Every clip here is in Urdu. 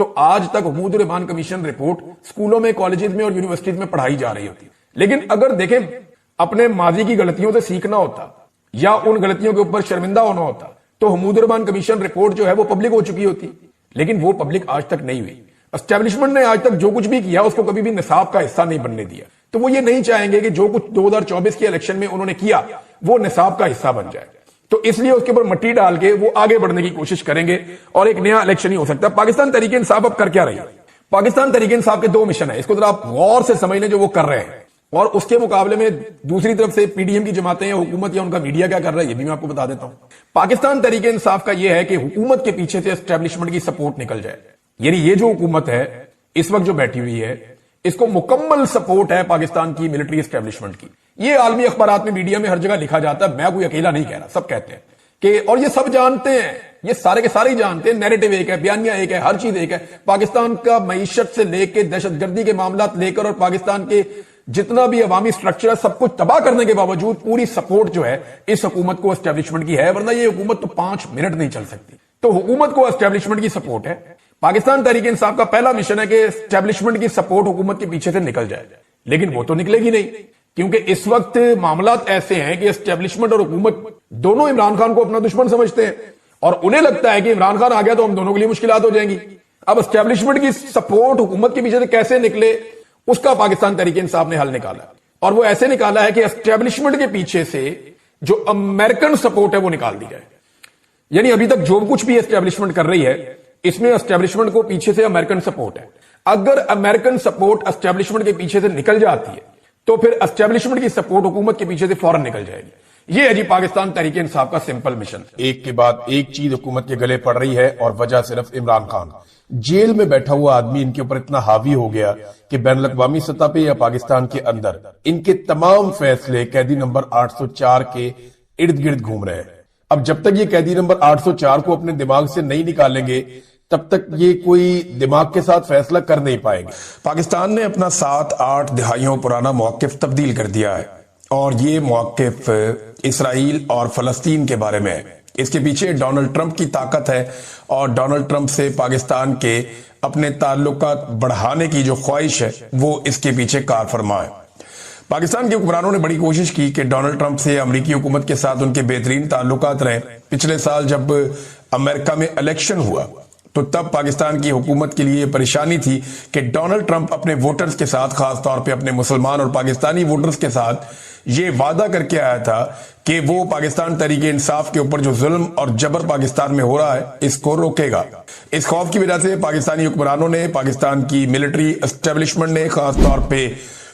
تو آج تک حقوق الرحمان کمیشن رپورٹ اسکولوں میں، کالجز میں اور یونیورسٹیز میں پڑھائی جا رہی ہوتی. لیکن اگر دیکھیں اپنے ماضی کی غلطیوں سے سیکھنا ہوتا یا ان غلطیوں کے اوپر شرمندہ ہونا ہوتا تو حقوق الرحمان کمیشن رپورٹ جو ہے وہ پبلک ہو چکی ہوتی. لیکن وہ پبلک آج تک نہیں ہوئی. اسٹیبلشمنٹ نے آج تک جو کچھ بھی کیا اس کو کبھی بھی نصاب کا حصہ نہیں بننے دیا. تو وہ یہ نہیں چاہیں گے کہ جو کچھ 2024 کے الیکشن میں انہوں نے کیا وہ نصاب کا حصہ بن جائے. تو اس لیے اس کے اوپر مٹی ڈال کے وہ آگے بڑھنے کی کوشش کریں گے اور ایک نیا الیکشن ہی ہو سکتا ہے. پاکستان تحریک انصاف اب کر کیا رہی ہے؟ پاکستان تحریک انصاف کے دو مشن ہیں. اس کو ذرا آپ غور سے سمجھ لیں جو وہ کر رہے ہیں، اور اس کے مقابلے میں دوسری طرف سے پی ڈی ایم کی جماعتیں یا حکومت یا ان کا میڈیا کیا کر رہا ہے یہ بھی میں آپ کو بتا دیتا ہوں. پاکستان تحریک انصاف کا یہ ہے کہ حکومت کے پیچھے سے اسٹیبلشمنٹ کی سپورٹ نکل جائے. یعنی یہ جو حکومت ہے اس وقت جو بیٹھی ہوئی ہے اس کو مکمل سپورٹ ہے پاکستان کی ملٹری اسٹیبلشمنٹ کی. یہ عالمی اخبارات میں، میڈیا میں ہر جگہ لکھا جاتا ہے، میں کوئی اکیلا نہیں کہہ رہا، سب کہتے ہیں کہ، اور یہ سب جانتے ہیں، یہ سارے کے سارے ہی جانتے ہیں، نیریٹو ایک ہے، بیانیہ ایک ہے، ہر چیز ایک ہے. پاکستان کا معیشت سے لے کے دہشت گردی کے معاملات لے کر اور پاکستان کے جتنا بھی عوامی سٹرکچر ہے سب کچھ تباہ کرنے کے باوجود پوری سپورٹ جو ہے اس حکومت کو اسٹیبلشمنٹ کی ہے، ورنہ یہ حکومت تو 5 منٹ نہیں چل سکتی. تو حکومت کو اسٹیبلشمنٹ کی سپورٹ ہے. پاکستان تحریک انصاف کا پہلا مشن ہے کہ اسٹیبلشمنٹ کی سپورٹ حکومت کے پیچھے سے نکل جائے. لیکن وہ تو نکلے گی نہیں، کیونکہ اس وقت معاملات ایسے ہیں کہ اسٹیبلشمنٹ اور حکومت دونوں عمران خان کو اپنا دشمن سمجھتے ہیں، اور انہیں لگتا ہے کہ عمران خان آ گیا تو ہم دونوں کے لیے مشکلات ہو جائیں گی. اب اسٹیبلشمنٹ کی سپورٹ حکومت کے پیچھے سے کیسے نکلے اس کا پاکستان تحریک انصاف نے حل نکالا، اور وہ ایسے نکالا ہے کہ اسٹیبلشمنٹ کے پیچھے سے جو امریکن سپورٹ ہے وہ نکال دی جائے. یعنی ابھی تک جو کچھ بھی اسٹیبلشمنٹ کر رہی ہے اس میں اسٹیبلشمنٹ کو پیچھے سے امریکن سپورٹ ہے. اگر امریکن سپورٹ اسٹیبلشمنٹ کے پیچھے سے نکل جاتی ہے تو پھر اسٹیبلشمنٹ کی سپورٹ حکومت کے پیچھے سے فوراً نکل جائے گی. یہ ہے جی پاکستان تحریک انصاف کا سمپل مشن. ایک کے بعد ایک چیز حکومت کے گلے پڑ رہی ہے، اور وجہ صرف عمران خان. جیل میں بیٹھا ہوا آدمی ان کے اوپر اتنا حاوی ہو گیا کہ بین الاقوامی سطح پہ یا پاکستان کے اندر ان کے تمام فیصلے قیدی نمبر 804 کے ارد گرد گھوم رہے ہیں. اب جب تک یہ قیدی نمبر 804 کو اپنے دماغ سے نہیں نکالیں گے تب تک یہ کوئی دماغ کے ساتھ فیصلہ کر نہیں پائے گے. پاکستان نے اپنا 7-8 دہائیوں پرانا موقف تبدیل کر دیا ہے، اور یہ موقف اسرائیل اور فلسطین کے بارے میں ہے. اس کے پیچھے ڈونلڈ ٹرمپ کی طاقت ہے، اور ڈونلڈ ٹرمپ سے پاکستان کے اپنے تعلقات بڑھانے کی جو خواہش ہے وہ اس کے پیچھے کار فرما ہے. پاکستان کے حکمرانوں نے بڑی کوشش کی کہ ڈونلڈ ٹرمپ سے امریکی حکومت کے ساتھ ان کے بہترین تعلقات رہیں. پچھلے سال جب امریکہ میں الیکشن ہوا تو تب پاکستان کی حکومت کے لیے پریشانی تھی کہ ڈونلڈ ٹرمپ اپنے ووٹرز کے ساتھ، خاص طور پہ اپنے مسلمان اور پاکستانی ووٹرز کے ساتھ یہ وعدہ کر کے آیا تھا کہ وہ پاکستان تحریک انصاف کے اوپر جو ظلم اور جبر پاکستان میں ہو رہا ہے اس کو روکے گا. اس خوف کی وجہ سے پاکستانی حکمرانوں نے، پاکستان کی ملٹری اسٹیبلشمنٹ نے، خاص طور پہ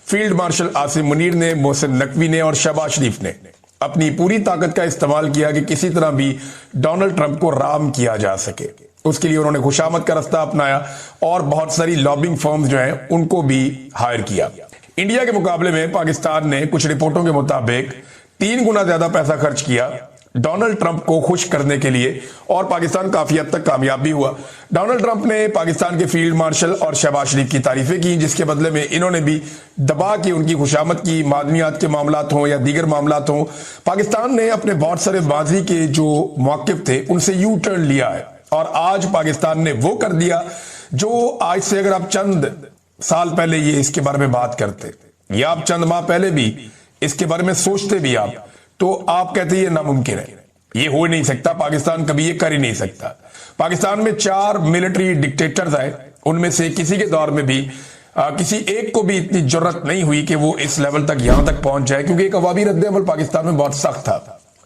فیلڈ مارشل عاصم منیر نے، محسن نقوی نے اور شہباز شریف نے اپنی پوری طاقت کا استعمال کیا کہ کسی طرح بھی ڈونلڈ ٹرمپ کو رام کیا جا سکے. اس کے لیے انہوں نے خوشامد کا رستہ اپنایا اور بہت ساری لابنگ فرمز جو ہیں ان کو بھی ہائر کیا. انڈیا کے مقابلے میں پاکستان نے کچھ رپورٹوں کے مطابق 3 گنا زیادہ پیسہ خرچ کیا ڈونلڈ ٹرمپ کو خوش کرنے کے لیے، اور پاکستان کافی حد تک کامیاب بھی ہوا. ڈونلڈ ٹرمپ نے پاکستان کے فیلڈ مارشل اور شہباز شریف کی تعریفیں کی، جس کے بدلے میں انہوں نے بھی دبا کے ان کی خوشامد کی. معدنیات کے معاملات ہوں یا دیگر معاملات ہوں، پاکستان نے اپنے بہت سارے ماضی کے جو موقف تھے ان سے یو ٹرن لیا ہے، اور آج پاکستان نے وہ کر دیا جو آج سے اگر آپ چند سال پہلے یہ اس کے بارے میں بات کرتے یا آپ چند ماہ پہلے بھی اس کے بارے میں سوچتے بھی آپ، تو آپ کہتے یہ ناممکن ہے، یہ ہو ہی نہیں سکتا، پاکستان کبھی یہ کر ہی نہیں سکتا. پاکستان میں 4 ملٹری ڈکٹیٹرز آئے، ان میں سے کسی کے دور میں بھی کسی ایک کو بھی اتنی جرت نہیں ہوئی کہ وہ اس لیول تک یہاں تک پہنچ جائے، کیونکہ ایک عوامی رد عمل پاکستان میں بہت سخت تھا.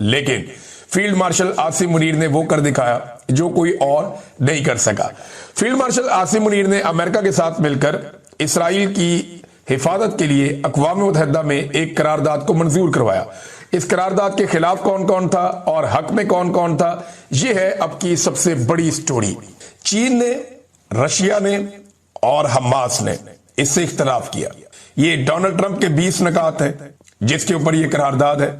لیکن فیلڈ مارشل عاصم منیر نے وہ کر دکھایا جو کوئی اور نہیں کر سکا. فیلڈ مارشل عاصم منیر نے امریکہ کے ساتھ مل کر اسرائیل کی حفاظت کے لیے اقوام متحدہ میں ایک قرارداد کو منظور کروایا. اس قرارداد کے خلاف کون کون تھا اور حق میں کون کون تھا، یہ ہے اب کی سب سے بڑی سٹوری. چین نے، رشیا نے اور حماس نے اس سے اختلاف کیا. یہ ڈونلڈ ٹرمپ کے 20 نکات ہیں جس کے اوپر یہ قرارداد ہے.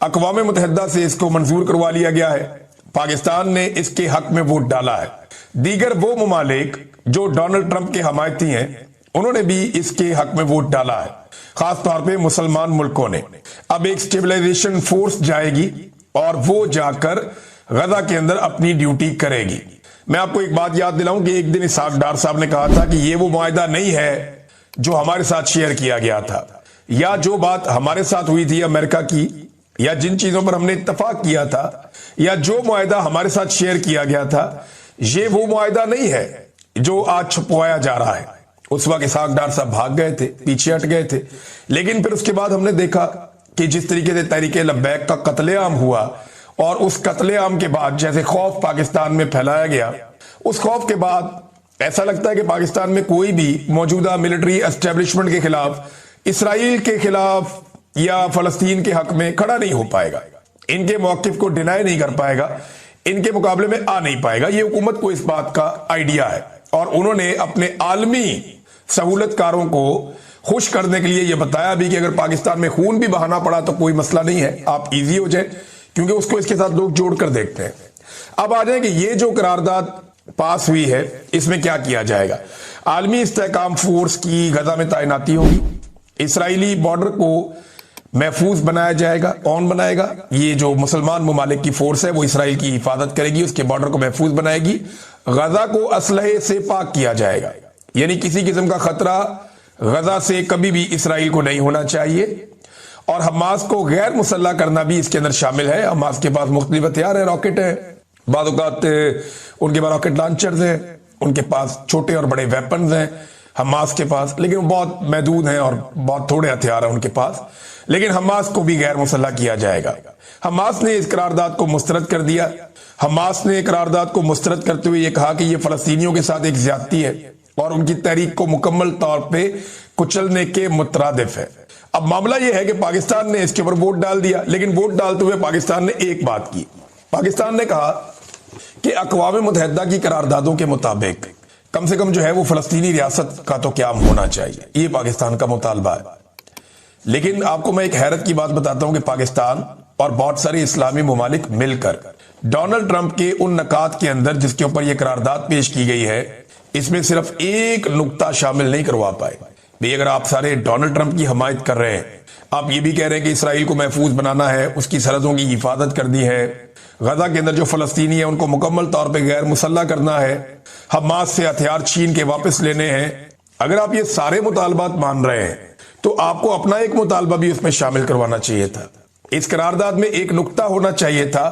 اقوام متحدہ سے اس کو منظور کروا لیا گیا ہے. پاکستان نے اس کے حق میں ووٹ ڈالا ہے. دیگر وہ ممالک جو ڈونلڈ ٹرمپ کے حمایتی ہیں انہوں نے بھی اس کے حق میں ووٹ ڈالا ہے، خاص طور پہ مسلمان ملکوں نے. اب ایک سٹیبلائزیشن فورس جائے گی اور وہ جا کر غزہ کے اندر اپنی ڈیوٹی کرے گی. میں آپ کو ایک بات یاد دلاؤں کہ ایک دن اسحاق ڈار صاحب نے کہا تھا کہ یہ وہ معاہدہ نہیں ہے جو ہمارے ساتھ شیئر کیا گیا تھا، یا جو بات ہمارے ساتھ ہوئی تھی امریکہ کی، یا جن چیزوں پر ہم نے اتفاق کیا تھا، یا جو معاہدہ ہمارے ساتھ شیئر کیا گیا تھا، یہ وہ معاہدہ نہیں ہے جو آج چھپوایا جا رہا ہے۔ اس وقت اسحاق ڈار صاحب بھاگ گئے تھے، پیچھے ہٹ گئے تھے، لیکن پھر اس کے بعد ہم نے دیکھا کہ جس طریقے سے تحریک لبیک کا قتل عام ہوا، اور اس قتل عام کے بعد جیسے خوف پاکستان میں پھیلایا گیا، اس خوف کے بعد ایسا لگتا ہے کہ پاکستان میں کوئی بھی موجودہ ملٹری اسٹیبلشمنٹ کے خلاف، اسرائیل کے خلاف یا فلسطین کے حق میں کھڑا نہیں ہو پائے گا، ان کے موقف کو ڈینائی نہیں کر پائے گا، ان کے مقابلے میں آ نہیں پائے گا۔ یہ حکومت کو اس بات کا آئیڈیا ہے، اور انہوں نے اپنے عالمی سہولت کاروں کو خوش کرنے کے لیے یہ بتایا بھی کہ اگر پاکستان میں خون بھی بہانا پڑا تو کوئی مسئلہ نہیں ہے، آپ ایزی ہو جائیں، کیونکہ اس کو اس کے ساتھ لوگ جوڑ کر دیکھتے ہیں۔ اب آ جائیں کہ یہ جو قرارداد پاس ہوئی ہے، اس میں کیا کیا جائے گا۔ عالمی استحکام فورس کی غزہ میں تعیناتی ہوگی، اسرائیلی بارڈر کو محفوظ بنایا جائے گا۔ کون بنائے گا؟ یہ جو مسلمان ممالک کی فورس ہے وہ اسرائیل کی حفاظت کرے گی، اس کے بارڈر کو محفوظ بنائے گی۔ غزہ کو اسلحے سے پاک کیا جائے گا، یعنی کسی قسم کا خطرہ غزہ سے کبھی بھی اسرائیل کو نہیں ہونا چاہیے، اور حماس کو غیر مسلح کرنا بھی اس کے اندر شامل ہے۔ حماس کے پاس مختلف ہتھیار ہیں، راکٹ ہیں، بعض اوقات ان کے پاس راکٹ لانچرز ہیں، ان کے پاس چھوٹے اور بڑے ویپنز ہیں حماس کے پاس، لیکن وہ بہت محدود ہیں اور بہت تھوڑے ہتھیار ہیں ان کے پاس، لیکن حماس کو بھی غیر مسلح کیا جائے گا۔ حماس نے اس قرارداد کو مسترد کر دیا۔ حماس نے قرارداد کو مسترد کرتے ہوئے یہ کہا کہ یہ فلسطینیوں کے ساتھ ایک زیادتی ہے اور ان کی تحریک کو مکمل طور پہ کچلنے کے مترادف ہے۔ اب معاملہ یہ ہے کہ پاکستان نے اس کے اوپر ووٹ ڈال دیا، لیکن ووٹ ڈالتے ہوئے پاکستان نے ایک بات کی۔ پاکستان نے کہا کہ اقوام متحدہ کی قراردادوں کے مطابق کم سے کم جو ہے وہ فلسطینی ریاست کا تو قیام ہونا چاہیے، یہ پاکستان کا مطالبہ ہے۔ لیکن آپ کو میں ایک حیرت کی بات بتاتا ہوں کہ پاکستان اور بہت سارے اسلامی ممالک مل کر ڈونلڈ ٹرمپ کے ان نکات کے اندر جس کے اوپر یہ قرارداد پیش کی گئی ہے، اس میں صرف ایک نقطہ شامل نہیں کروا پائے۔ بھئی اگر آپ سارے ڈونلڈ ٹرمپ کی حمایت کر رہے ہیں، آپ یہ بھی کہہ رہے ہیں کہ اسرائیل کو محفوظ بنانا ہے، اس کی سرحدوں کی حفاظت کرنی ہے، غزہ کے اندر جو فلسطینی ہیں ان کو مکمل طور پہ غیر مسلح کرنا ہے، حماس سے ہتھیار چھین کے واپس لینے ہیں، اگر آپ یہ سارے مطالبات مان رہے ہیں تو آپ کو اپنا ایک مطالبہ بھی اس میں شامل کروانا چاہیے تھا۔ اس قرارداد میں ایک نقطہ ہونا چاہیے تھا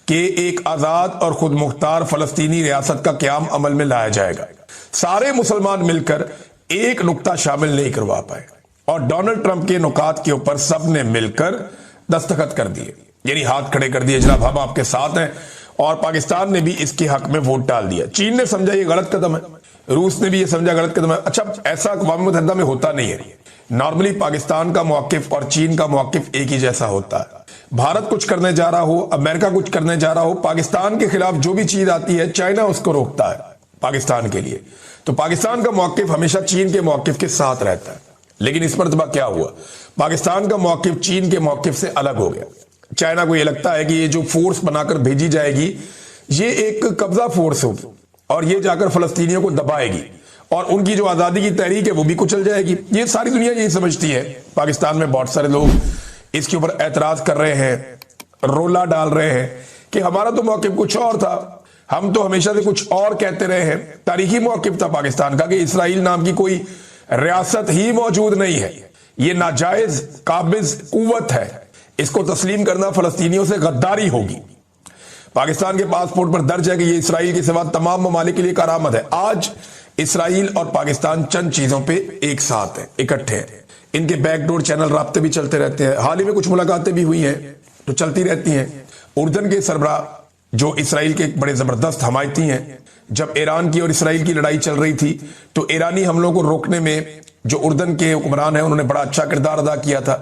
کہ ایک آزاد اور خود مختار فلسطینی ریاست کا قیام عمل میں لایا جائے گا۔ سارے مسلمان مل کر ایک نقطہ شامل نہیں کروا پائے، اور ڈونلڈ ٹرمپ کے نکات کے اوپر سب نے مل کر دستخط کر دیے، یعنی ہاتھ کھڑے کر دیے، جناب ہم آپ کے ساتھ ہیں، اور پاکستان نے بھی اس کے حق میں ووٹ ڈال دیا۔ چین نے سمجھا یہ غلط قدم ہے، روس نے بھی یہ سمجھا غلط قدم ہے۔ اچھا، ایسا اقوام متحدہ میں ہوتا نہیں ہے، نارملی پاکستان کا موقف اور چین کا موقف ایک ہی جیسا ہوتا ہے۔ بھارت کچھ کرنے جا رہا ہو، امریکہ کچھ کرنے جا رہا ہو، پاکستان کے خلاف جو بھی چیز آتی ہے چائنا اس کو روکتا ہے پاکستان کے لیے، تو پاکستان کا موقف ہمیشہ چین کے موقف کے ساتھ رہتا ہے۔ لیکن اس مرتبہ کیا ہوا؟ پاکستان کا موقف چین کے موقف سے الگ ہو گیا۔ چائنا کو یہ لگتا ہے کہ یہ جو فورس بنا کر بھیجی جائے گی یہ ایک قبضہ فورس ہوگی، اور یہ جا کر فلسطینیوں کو دبائے گی، اور ان کی جو آزادی کی تحریک ہے وہ بھی کچل جائے گی۔ یہ ساری دنیا یہی سمجھتی ہے۔ پاکستان میں بہت سارے لوگ اس کے اوپر اعتراض کر رہے ہیں، رولا ڈال رہے ہیں کہ ہمارا تو موقف کچھ اور تھا، ہم تو ہمیشہ سے کچھ اور کہتے رہے ہیں۔ تاریخی موقف تھا پاکستان کا کہ اسرائیل نام کی کوئی ریاست ہی موجود نہیں ہے، یہ ناجائز قابض قوت ہے، اس کو تسلیم کرنا فلسطینیوں سے غداری ہوگی۔ پاکستان کے پاسپورٹ پر درج ہے کہ یہ اسرائیل کے سوا تمام ممالک کے لیے کارآمد ہے۔ آج اسرائیل اور پاکستان چند چیزوں پہ ایک ساتھ ہیں، اکٹھے ہیں، ان کے بیک ڈور چینل رابطے بھی چلتے رہتے ہیں، حال ہی میں کچھ ملاقاتیں بھی ہوئی ہیں تو چلتی رہتی ہیں۔ اردن کے سربراہ جو اسرائیل کے بڑے زبردست حمایتی ہیں، جب ایران کی اور اسرائیل کی لڑائی چل رہی تھی تو ایرانی حملوں کو روکنے میں جو اردن کے حکمران ہیں انہوں نے بڑا اچھا کردار ادا کیا تھا۔